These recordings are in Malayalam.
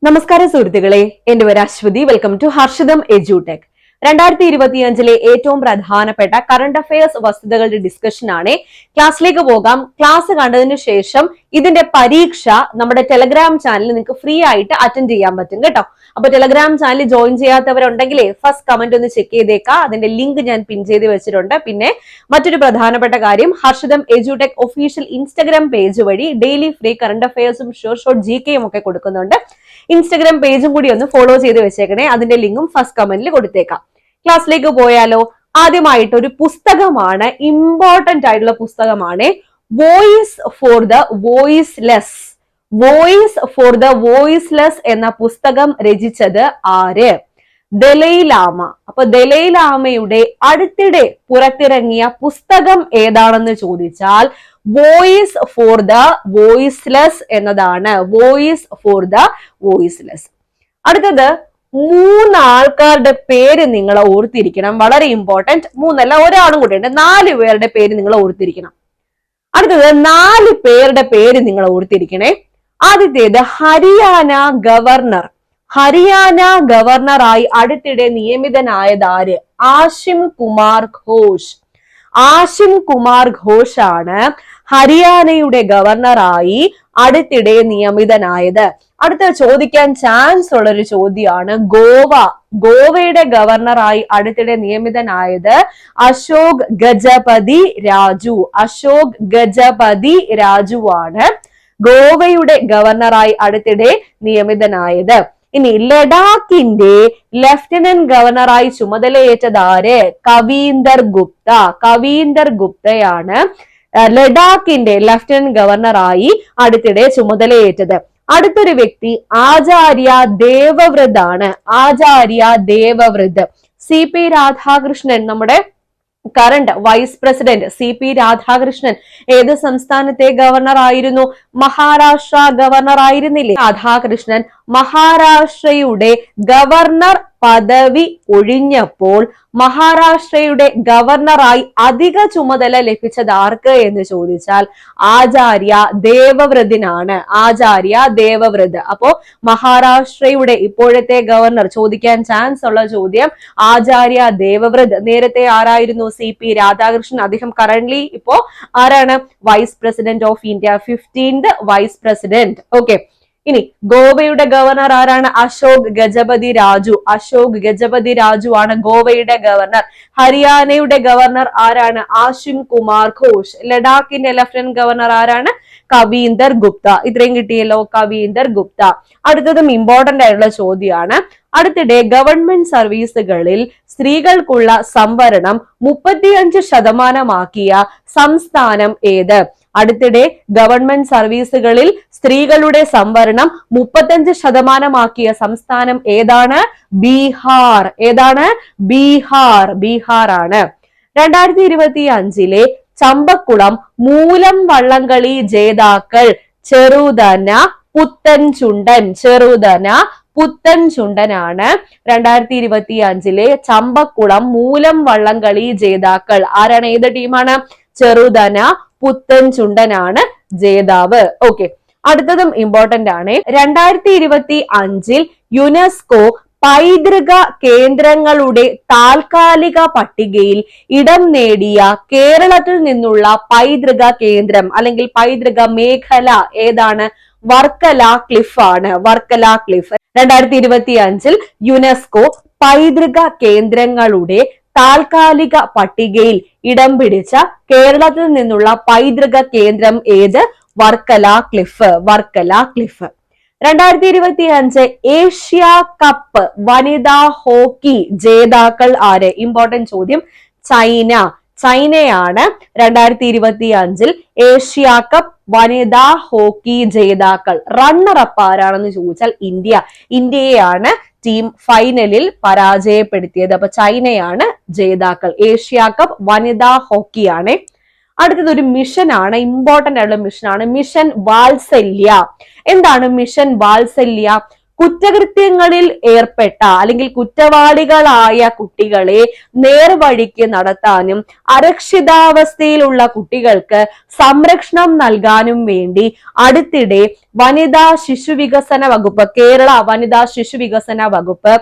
നമസ്കാരം സുഹൃത്തുക്കളെ, എന്റെ പേര് Aswathy. Welcome to Harshitham Edutech. 2025 ഏറ്റവും പ്രധാനപ്പെട്ട കറണ്ട് അഫയേഴ്സ് വസ്തുതകളുടെ ഡിസ്കഷൻ ആണ്. ക്ലാസ്സിലേക്ക് പോകാം. ക്ലാസ് കണ്ടതിന് ശേഷം ഇതിന്റെ പരീക്ഷ നമ്മുടെ ടെലഗ്രാം ചാനലിൽ നിങ്ങൾക്ക് ഫ്രീ ആയിട്ട് അറ്റൻഡ് ചെയ്യാൻ പറ്റും കേട്ടോ. അപ്പൊ ടെലഗ്രാം ചാനൽ ജോയിൻ ചെയ്യാത്തവരുണ്ടെങ്കിലേ ഫസ്റ്റ് കമന്റ് ഒന്ന് ചെക്ക് ചെയ്തേക്കാം. അതിന്റെ ലിങ്ക് ഞാൻ പിൻ ചെയ്ത് വെച്ചിട്ടുണ്ട്. പിന്നെ മറ്റൊരു പ്രധാനപ്പെട്ട കാര്യം, Harshitham Edutech official Instagram page വഴി ഡെയിലി ഫ്രീ കറണ്ട് അഫയേഴ്സും ഷോർട്ട് GK ഒക്കെ കൊടുക്കുന്നുണ്ട്. ഇൻസ്റ്റാഗ്രാം പേജും കൂടി ഒന്ന് ഫോളോ ചെയ്ത് വെച്ചേക്കണേ. അതിന്റെ ലിങ്കും ഫസ്റ്റ് കമന്റിൽ കൊടുത്തേക്കാം. ക്ലാസ്സിലേക്ക് പോയാലോ? ആദ്യമായിട്ട് ഒരു പുസ്തകമാണ്, ഇമ്പോർട്ടന്റ് ആയിട്ടുള്ള പുസ്തകമാണ്, voice for the voiceless. Voice for the voiceless എന്ന പുസ്തകം രചിച്ചത് ആര്? ദലൈലാമ. അപ്പൊ ദലൈലാമയുടെ അടുത്തിടെ പുറത്തിറങ്ങിയ പുസ്തകം ഏതാണെന്ന് ചോദിച്ചാൽ വോയിസ് ഫോർ ദ വോയിസ്ലെസ് എന്നതാണ്. Voice for the voiceless. അടുത്തത് 3 ആൾക്കാരുടെ പേര് നിങ്ങൾ ഓർത്തിരിക്കണം. വളരെ ഇമ്പോർട്ടന്റ്. 3 അല്ല, ഒരാളും കൂടെ ഉണ്ട്. 4 പേരുടെ പേര് നിങ്ങൾ ഓർത്തിരിക്കണം. അടുത്തത് 4 പേരുടെ പേര് നിങ്ങൾ ഓർത്തിരിക്കണേ. ആദ്യത്തേത് ഹരിയാന ഗവർണർ. ഹരിയാന ഗവർണറായി അടുത്തിടെ നിയമിതനായത് ആര്? ആഷിം കുമാർ ഘോഷ്. ആഷിം കുമാർ ഘോഷ് ആണ് ഹരിയാനയുടെ ഗവർണറായി അടുത്തിടെ നിയമിതനായത്. അടുത്ത ചോദിക്കാൻ ചാൻസ് ഉള്ള ഒരു ചോദ്യമാണ് ഗോവ. ഗോവയുടെ ഗവർണറായി അടുത്തിടെ നിയമിതനായത് അശോക് ഗജപതി രാജു. അശോക് ഗജപതി രാജു ആണ് ഗോവയുടെ ഗവർണറായി അടുത്തിടെ നിയമിതനായത്. ഇനി ലഡാക്കിന്റെ ലഫ്റ്റനന്റ് ഗവർണറായി ചുമതലയേറ്റത് ആര്? കവീന്ദർ ഗുപ്ത. കവീന്ദർ ഗുപ്തയാണ് ലഡാക്കിന്റെ ലഫ്റ്റനന്റ് ഗവർണറായി അടുത്തിടെ ചുമതലയേറ്റത്. അടുത്തൊരു വ്യക്തി ആചാര്യ ദേവവ്രത് ആണ്. ആചാര്യ ദേവവ്രത്. CP രാധാകൃഷ്ണൻ, നമ്മുടെ current vice president CP Radhakrishnan ഏത് സംസ്ഥാനത്തെ ഗവർണർ ആയിരുന്നു? മഹാരാഷ്ട്ര ഗവർണർ ആയിരുന്നില്ലേ? രാധാകൃഷ്ണൻ മഹാരാഷ്ട്രയുടെ ഗവർണർ പദവി ഒഴിഞ്ഞപ്പോൾ മഹാരാഷ്ട്രയുടെ ഗവർണറായി അധിക ചുമതല ലഭിച്ചത് ആർക്ക് എന്ന് ചോദിച്ചാൽ ആചാര്യ ദേവവ്രതിനാണ്. ആചാര്യ ദേവവ്രത്. അപ്പോ മഹാരാഷ്ട്രയുടെ ഇപ്പോഴത്തെ ഗവർണർ ചോദിക്കാൻ ചാൻസ് ഉള്ള ചോദ്യം ആചാര്യ ദേവവ്രത്. നേരത്തെ ആരായിരുന്നു? CP രാധാകൃഷ്ണൻ. അദ്ദേഹം കറന്റ്ലി ഇപ്പോ ആരാണ്? Vice president of India, 15th vice president. Okay. ഇനി ഗോവയുടെ ഗവർണർ ആരാണ്? അശോക് ഗജപതി രാജു. അശോക് ഗജപതി രാജു ആണ് ഗോവയുടെ ഗവർണർ. ഹരിയാനയുടെ ഗവർണർ ആരാണ്? ആഷിം കുമാർ ഘോഷ്. ലഡാക്കിന്റെ ലഫ്റ്റനന്റ് ഗവർണർ ആരാണ്? കവീന്ദർ ഗുപ്ത. ഇത്രയും കിട്ടിയല്ലോ, കവീന്ദർ ഗുപ്ത. അടുത്തതും ഇമ്പോർട്ടന്റ് ആയിട്ടുള്ള ചോദ്യമാണ്. അടുത്തിടെ ഗവൺമെന്റ് സർവീസുകളിൽ സ്ത്രീകൾക്കുള്ള സംവരണം 35% സംസ്ഥാനം ഏത്? അടുത്തിടെ ഗവൺമെന്റ് സർവീസുകളിൽ സ്ത്രീകളുടെ സംവരണം 35% സംസ്ഥാനം ഏതാണ്? ബീഹാർ. ഏതാണ്? ബീഹാർ. ബീഹാർ ആണ്. 2025 ചമ്പക്കുളം മൂലം വള്ളംകളി ജേതാക്കൾ ചെറുതന പുത്തൻചുണ്ടൻ. ചെറുതന പുത്തൻചുണ്ടനാണ് 2025 ചമ്പക്കുളം മൂലം വള്ളംകളി ജേതാക്കൾ. ആരാണ്? ഏത് ടീമാണ്? ചെറുതന പുത്തൻചുണ്ടനാണ് ജേതാവ്. ഓക്കെ. അടുത്തതും ഇമ്പോർട്ടന്റ് ആണ്. 2025 യുനെസ്കോ പൈതൃക കേന്ദ്രങ്ങളുടെ താൽക്കാലിക പട്ടികയിൽ ഇടം നേടിയ കേരളത്തിൽ നിന്നുള്ള പൈതൃക കേന്ദ്രം അല്ലെങ്കിൽ പൈതൃക മേഖല ഏതാണ്? വർക്കല ക്ലിഫ് ആണ്. വർക്കല ക്ലിഫ്. 2025 യുനെസ്കോ പൈതൃക കേന്ദ്രങ്ങളുടെ താൽക്കാലിക പട്ടികയിൽ ഇടം പിടിച്ച കേരളത്തിൽ നിന്നുള്ള പൈതൃക കേന്ദ്രം ഏത്? Varkala cliff. Varkala cliff. 2025 Asia cup വനിതാ ഹോക്കി ജേതാക്കൾ ആര്? ഇമ്പോർട്ടന്റ് ചോദ്യം. ചൈന. ചൈനയാണ് 2025 ഏഷ്യ കപ്പ് വനിതാ ഹോക്കി ജേതാക്കൾ. റണ്ണർ അപ്പ് ആരാണെന്ന് ചോദിച്ചാൽ ഇന്ത്യ. ഇന്ത്യയെയാണ് ടീം ഫൈനലിൽ പരാജയപ്പെടുത്തിയത്. അപ്പൊ ചൈനയാണ് ജേതാക്കൾ. ഏഷ്യ കപ്പ് വനിതാ ഹോക്കിയാണ്. അടുത്തത് ഒരു മിഷൻ ആണ്, ഇമ്പോർട്ടന്റ് ആയിട്ടുള്ള മിഷൻ ആണ്, മിഷൻ വാത്സല്യ. എന്താണ് മിഷൻ വാത്സല്യ? കുറ്റകൃത്യങ്ങളിൽ ഏർപ്പെട്ട അല്ലെങ്കിൽ കുറ്റവാളികളായ കുട്ടികളെ നേർവഴിക്ക് നടത്താനും അരക്ഷിതാവസ്ഥയിലുള്ള കുട്ടികൾക്ക് സംരക്ഷണം നൽകാനും വേണ്ടി അടുത്തിടെ വനിതാ ശിശു വികസന വകുപ്പ്, കേരള വനിതാ ശിശു വികസന വകുപ്പ്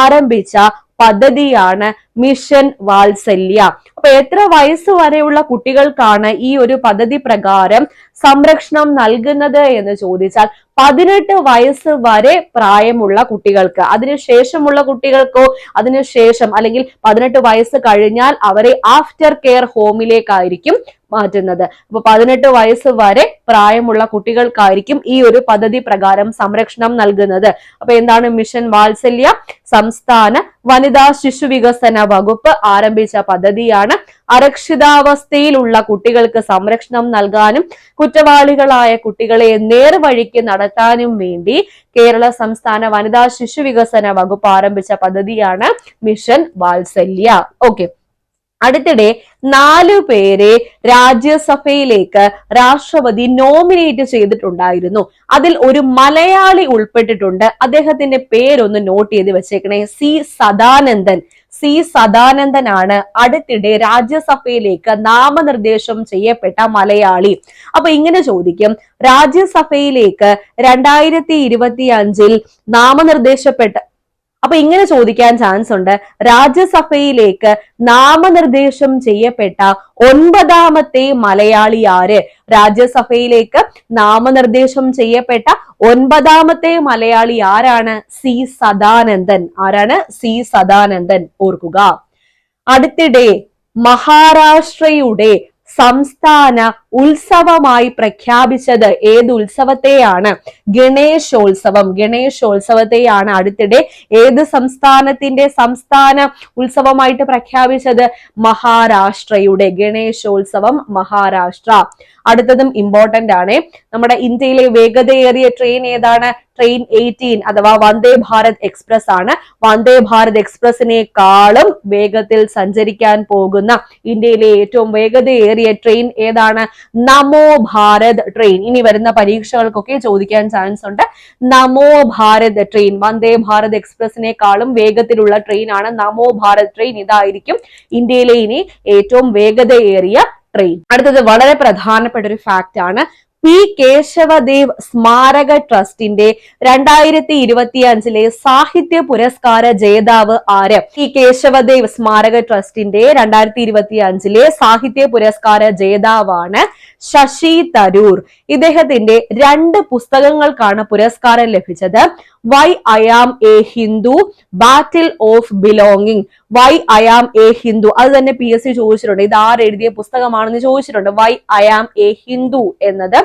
ആരംഭിച്ച പദ്ധതിയാണ് മിഷൻ വാത്സല്യ. അപ്പൊ എത്ര വയസ്സ് വരെയുള്ള കുട്ടികൾക്കാണ് ഈ ഒരു പദ്ധതി പ്രകാരം സംരക്ഷണം നൽകുന്നത് എന്ന് ചോദിച്ചാൽ 18 വയസ്സ് വരെ പ്രായമുള്ള കുട്ടികൾക്ക്. അതിനുശേഷമുള്ള കുട്ടികൾക്കോ അതിനുശേഷം അല്ലെങ്കിൽ 18 വയസ്സ് കഴിഞ്ഞാൽ അവരെ ആഫ്റ്റർ കെയർ ഹോമിലേക്കായിരിക്കും മാറ്റുന്നത്. അപ്പൊ 18 വയസ്സ് വരെ പ്രായമുള്ള കുട്ടികൾക്കായിരിക്കും ഈ ഒരു പദ്ധതി പ്രകാരം സംരക്ഷണം നൽകുന്നത്. അപ്പൊ എന്താണ് മിഷൻ വാത്സല്യ? സംസ്ഥാന വനിതാ ശിശു വികസന വകുപ്പ് ആരംഭിച്ച പദ്ധതിയാണ്. അരക്ഷിതാവസ്ഥയിലുള്ള കുട്ടികൾക്ക് സംരക്ഷണം നൽകാനും കുറ്റവാളികളായ കുട്ടികളെ നേർവഴിക്ക് നടത്താനും വേണ്ടി കേരള സംസ്ഥാന വനിതാ ശിശു വികസന വകുപ്പ് ആരംഭിച്ച പദ്ധതിയാണ് മിഷൻ വാത്സല്യ. ഓക്കെ, അടുത്തിടെ 4 പേരെ രാജ്യസഭയിലേക്ക് രാഷ്ട്രപതി നോമിനേറ്റ് ചെയ്തിട്ടുണ്ടായിരുന്നു. അതിൽ ഒരു മലയാളി ഉൾപ്പെട്ടിട്ടുണ്ട്. അദ്ദേഹത്തിന്റെ പേരൊന്ന് നോട്ട് ചെയ്ത് വെച്ചേക്കണേ. സി സദാനന്ദനാണ് അടുത്തിടെ രാജ്യസഭയിലേക്ക് നാമനിർദ്ദേശം ചെയ്യപ്പെട്ട മലയാളി. അപ്പൊ ഇങ്ങനെ ചോദിക്കും, രാജ്യസഭയിലേക്ക് 2025 നാമനിർദ്ദേശപ്പെട്ട, അപ്പൊ ഇങ്ങനെ ചോദിക്കാൻ ചാൻസ് ഉണ്ട്, രാജ്യസഭയിലേക്ക് നാമനിർദ്ദേശം ചെയ്യപ്പെട്ട 9ാമത്തെ മലയാളി ആര്? രാജ്യസഭയിലേക്ക് നാമനിർദ്ദേശം ചെയ്യപ്പെട്ട 9ാമത്തെ മലയാളി ആരാണ്? സി സദാനന്ദൻ. ആരാണ്? സി സദാനന്ദൻ. ഓർക്കുക, അടുത്തിടെ മഹാരാഷ്ട്രയുടെ സംസ്ഥാന ഉത്സവമായി പ്രഖ്യാപിച്ചത് ഏത് ഉത്സവത്തെയാണ്? ഗണേശോത്സവം. ഗണേശോത്സവത്തെയാണ് അടുത്തിടെ ഏത് സംസ്ഥാനത്തിന്റെ സംസ്ഥാന ഉത്സവമായിട്ട് പ്രഖ്യാപിച്ചത്? മഹാരാഷ്ട്രയുടെ. ഗണേശോത്സവം മഹാരാഷ്ട്ര. അടുത്തതും ഇമ്പോർട്ടന്റ് ആണ്. നമ്മുടെ ഇന്ത്യയിലെ വേഗതയേറിയ ട്രെയിൻ ഏതാണ്? ട്രെയിൻ 18 അഥവാ വന്ദേ ഭാരത് എക്സ്പ്രസ് ആണ്. വന്ദേ ഭാരത് എക്സ്പ്രസിനേക്കാളും വേഗത്തിൽ സഞ്ചരിക്കാൻ പോകുന്ന ഇന്ത്യയിലെ ഏറ്റവും വേഗതയേറിയ ട്രെയിൻ ഏതാണ്? നമോ ഭാരത് ട്രെയിൻ. ഇനി വരുന്ന പരീക്ഷകൾക്കൊക്കെ ചോദിക്കാൻ ചാൻസ് ഉണ്ട്. നമോ ഭാരത് ട്രെയിൻ, വന്ദേ ഭാരത് എക്സ്പ്രസിനേക്കാളും വേഗത്തിലുള്ള ട്രെയിൻ ആണ് നമോ ഭാരത് ട്രെയിൻ. ഇതായിരിക്കും ഇന്ത്യയിലെ ഇനി ഏറ്റവും വേഗതയേറിയ ട്രെയിൻ. അടുത്തത് വളരെ പ്രധാനപ്പെട്ട ഒരു ഫാക്ട് ആണ്. പി കേശവദേവ് സ്മാരക ട്രസ്റ്റിന്റെ 2025 സാഹിത്യ പുരസ്കാര ജേതാവ് ആര്? പി കേശവദേവ് സ്മാരക ട്രസ്റ്റിന്റെ 2025 സാഹിത്യ പുരസ്കാര ജേതാവാണ് ശശി തരൂർ. ഇദ്ദേഹത്തിന്റെ 2 പുസ്തകങ്ങൾക്കാണ് പുരസ്കാരം ലഭിച്ചത്. Why I am a Hindu, battle of belonging. Why I am a Hindu, അത് തന്നെ PSC ചോദിച്ചിട്ടുണ്ട്. ഇത് ആരെഴുതിയ പുസ്തകമാണെന്ന് ചോദിച്ചിട്ടുണ്ട്. Why I am a Hindu എന്നത്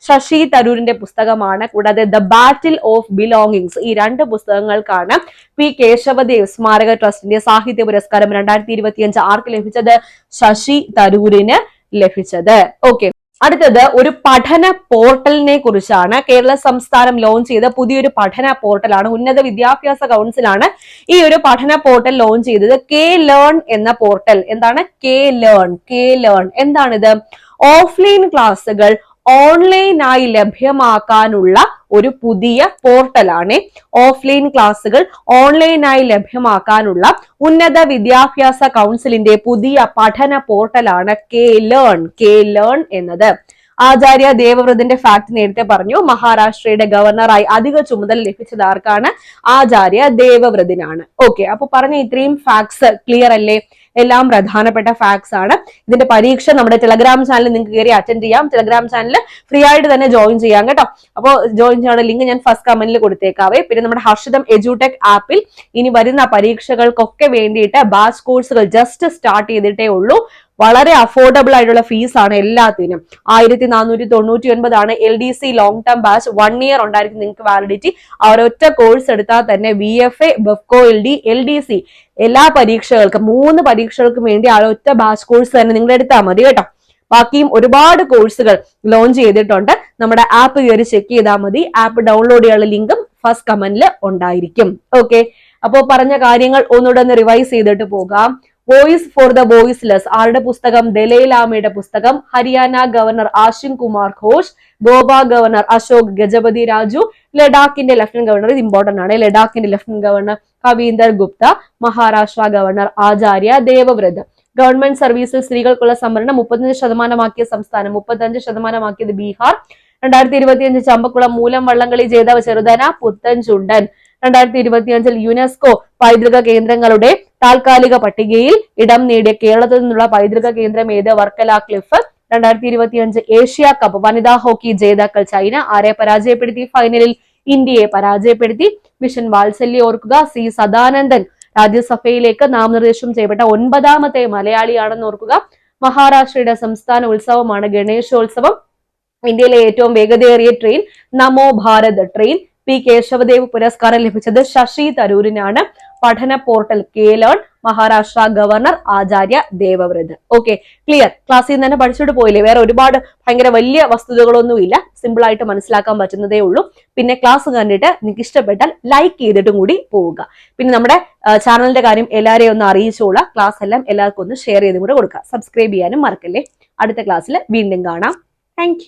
ശശി തരൂരിന്റെ പുസ്തകമാണ്. കൂടാതെ ദ ബാറ്റിൽ ഓഫ് ബിലോങ്ങിങ്സ്, ഈ 2 പുസ്തകങ്ങൾക്കാണ് പി കേശവദേവ് സ്മാരക ട്രസ്റ്റിന്റെ സാഹിത്യ പുരസ്കാരം 2025 ആർക്ക് ലഭിച്ചത്? ശശി തരൂരിന് ലഭിച്ചത്. ഓക്കെ, അടുത്തത് ഒരു പഠന പോർട്ടലിനെ കുറിച്ചാണ്. കേരള സംസ്ഥാനം ലോഞ്ച് ചെയ്ത പുതിയൊരു പഠന പോർട്ടലാണ്. ഉന്നത വിദ്യാഭ്യാസ കൗൺസിലാണ് ഈ ഒരു പഠന പോർട്ടൽ ലോഞ്ച് ചെയ്തത്. K-Learn എന്ന പോർട്ടൽ. എന്താണ് K-Learn? എന്താണിത്? ഓഫ്ലൈൻ ക്ലാസ്സുകൾ ഓൺലൈനായി ലഭ്യമാക്കാനുള്ള ഒരു പുതിയ പോർട്ടലാണ്. ഓഫ്ലൈൻ ക്ലാസ്സുകൾ ഓൺലൈനായി ലഭ്യമാക്കാനുള്ള ഉന്നത വിദ്യാഭ്യാസ കൗൺസിലിന്റെ പുതിയ പഠന പോർട്ടലാണ് K-Learn എന്നത്. ആചാര്യ ദേവവ്രതിന്റെ ഫാക്ട് നേരത്തെ പറഞ്ഞു. മഹാരാഷ്ട്രയുടെ ഗവർണറായി അധിക ചുമതല ലഭിച്ചത് ആർക്കാണ്? ആചാര്യ ദേവവ്രതിനാണ്. ഓക്കെ, അപ്പൊ പറഞ്ഞ ഇത്രയും ഫാക്ട്സ് ക്ലിയർ അല്ലേ? എല്ലാം പ്രധാനപ്പെട്ട ഫാക്ട്സ് ആണ്. ഇതിന്റെ പരീക്ഷ നമ്മുടെ ടെലഗ്രാം ചാനൽ നിങ്ങൾക്ക് കയറി അറ്റൻഡ് ചെയ്യാം. ടെലഗ്രാം ചാനൽ ഫ്രീ ആയിട്ട് തന്നെ ജോയിൻ ചെയ്യാം കേട്ടോ. അപ്പോൾ ജോയിൻ ചെയ്യാനുള്ള ലിങ്ക് ഞാൻ ഫസ്റ്റ് കമന്റിൽ കൊടുത്തേക്കാവേ. പിന്നെ നമ്മുടെ ഹർഷിതം എഡ്യൂടെക് ആപ്പിൽ ഇനി വരുന്ന പരീക്ഷകൾക്കൊക്കെ വേണ്ടിയിട്ട് ബാച്ച് കോഴ്സുകൾ ജസ്റ്റ് സ്റ്റാർട്ട് ചെയ്തിട്ടേ ഉള്ളൂ. വളരെ അഫോർഡബിൾ ആയിട്ടുള്ള ഫീസ് ആണ് എല്ലാത്തിനും. 1499 ആണ് LDC long term batch. 1 year ഉണ്ടായിരിക്കും നിങ്ങൾക്ക് വാലിഡിറ്റി. ആ ഒരൊറ്റ കോഴ്സ് എടുത്താൽ തന്നെ VFA, ബെഫ്കോ LD, LDC എല്ലാ പരീക്ഷകൾക്കും 3 പരീക്ഷകൾക്കും വേണ്ടി ആ ഒറ്റ ബാച്ച് കോഴ്സ് തന്നെ നിങ്ങൾ എടുത്താൽ മതി കേട്ടോ. ബാക്കിയും ഒരുപാട് കോഴ്സുകൾ ലോഞ്ച് ചെയ്തിട്ടുണ്ട്. നമ്മുടെ ആപ്പ് കയറി ചെക്ക് ചെയ്താൽ മതി. ആപ്പ് ഡൗൺലോഡ് ചെയ്യാനുള്ള ലിങ്കും ഫസ്റ്റ് കമന്റിൽ ഉണ്ടായിരിക്കും. ഓക്കെ, അപ്പോൾ പറഞ്ഞ കാര്യങ്ങൾ ഒന്നുകൂടെ ഒന്ന് റിവൈസ് ചെയ്തിട്ട് പോകാം. വോയിസ് ഫോർ ദ വോയിസ്ലെസ് ആരുടെ പുസ്തകം? ദലൈലാമയുടെ പുസ്തകം. ഹരിയാന ഗവർണർ ആഷിൻ കുമാർ ഘോഷ്, ഗോവ ഗവർണർ അശോക് ഗജപതി രാജു, ലഡാക്കിന്റെ ലഫ്റ്റനന്റ് ഗവർണർ, ഇത് ഇമ്പോർട്ടന്റ് ആണ്, ലഡാക്കിന്റെ lieutenant governor Kavinder Gupta, Maharashtra governor Acharya Devvrat. Government സർവീസിൽ സ്ത്രീകൾക്കുള്ള സംവരണം 35% സംസ്ഥാനം, 35% ബീഹാർ. 2025 ചമ്പക്കുളം മൂലം വള്ളംകളി ജേതാവ് ചെറുതന പുത്തൻചുണ്ടൻ. 2025 യുനെസ്കോ പൈതൃക കേന്ദ്രങ്ങളുടെ താൽക്കാലിക പട്ടികയിൽ ഇടം നേടിയ കേരളത്തിൽ നിന്നുള്ള പൈതൃക കേന്ദ്രം ഏത്? വർക്കല ക്ലിഫ്. 2025 ഏഷ്യ കപ്പ് വനിതാ ഹോക്കി ജേതാക്കൾ ചൈന. ആരെ പരാജയപ്പെടുത്തി? ഫൈനലിൽ ഇന്ത്യയെ പരാജയപ്പെടുത്തി. മിഷൻ വാത്സല്യ ഓർക്കുക. സി സദാനന്ദൻ രാജ്യസഭയിലേക്ക് നാമനിർദ്ദേശം ചെയ്യപ്പെട്ട 9ാമത്തെ മലയാളിയാണെന്ന് ഓർക്കുക. മഹാരാഷ്ട്രയുടെ സംസ്ഥാന ഉത്സവമാണ് ഗണേശോത്സവം. ഇന്ത്യയിലെ ഏറ്റവും വേഗതയേറിയ train Namo Bharat train. P Kesavadev പുരസ്കാരം ലഭിച്ചത് ശശി തരൂരിനാണ്. പഠന പോർട്ടൽ കേലേൺ. Maharashtra governor Acharya Devvrat. Okay, clear. ക്ലാസ്സിൽ നിന്ന് തന്നെ പഠിച്ചിട്ട് പോയില്ലേ? വേറെ ഒരുപാട് ഭയങ്കര വലിയ വസ്തുതകളൊന്നും ഇല്ല, സിമ്പിൾ ആയിട്ട് മനസ്സിലാക്കാൻ പറ്റുന്നതേ ഉള്ളൂ. പിന്നെ ക്ലാസ് കണ്ടിട്ട് നിങ്ങൾക്ക് ഇഷ്ടപ്പെട്ടാൽ ലൈക്ക് ചെയ്തിട്ടും കൂടി പോവുക. പിന്നെ നമ്മുടെ ചാനലിന്റെ കാര്യം എല്ലാവരെയും ഒന്ന് അറിയിച്ചോളാം. ക്ലാസ് എല്ലാം എല്ലാവർക്കും ഒന്ന് ഷെയർ ചെയ്തും കൂടെ കൊടുക്കുക. സബ്സ്ക്രൈബ് ചെയ്യാനും മറക്കല്ലേ. അടുത്ത ക്ലാസ്സിൽ വീണ്ടും കാണാം. താങ്ക്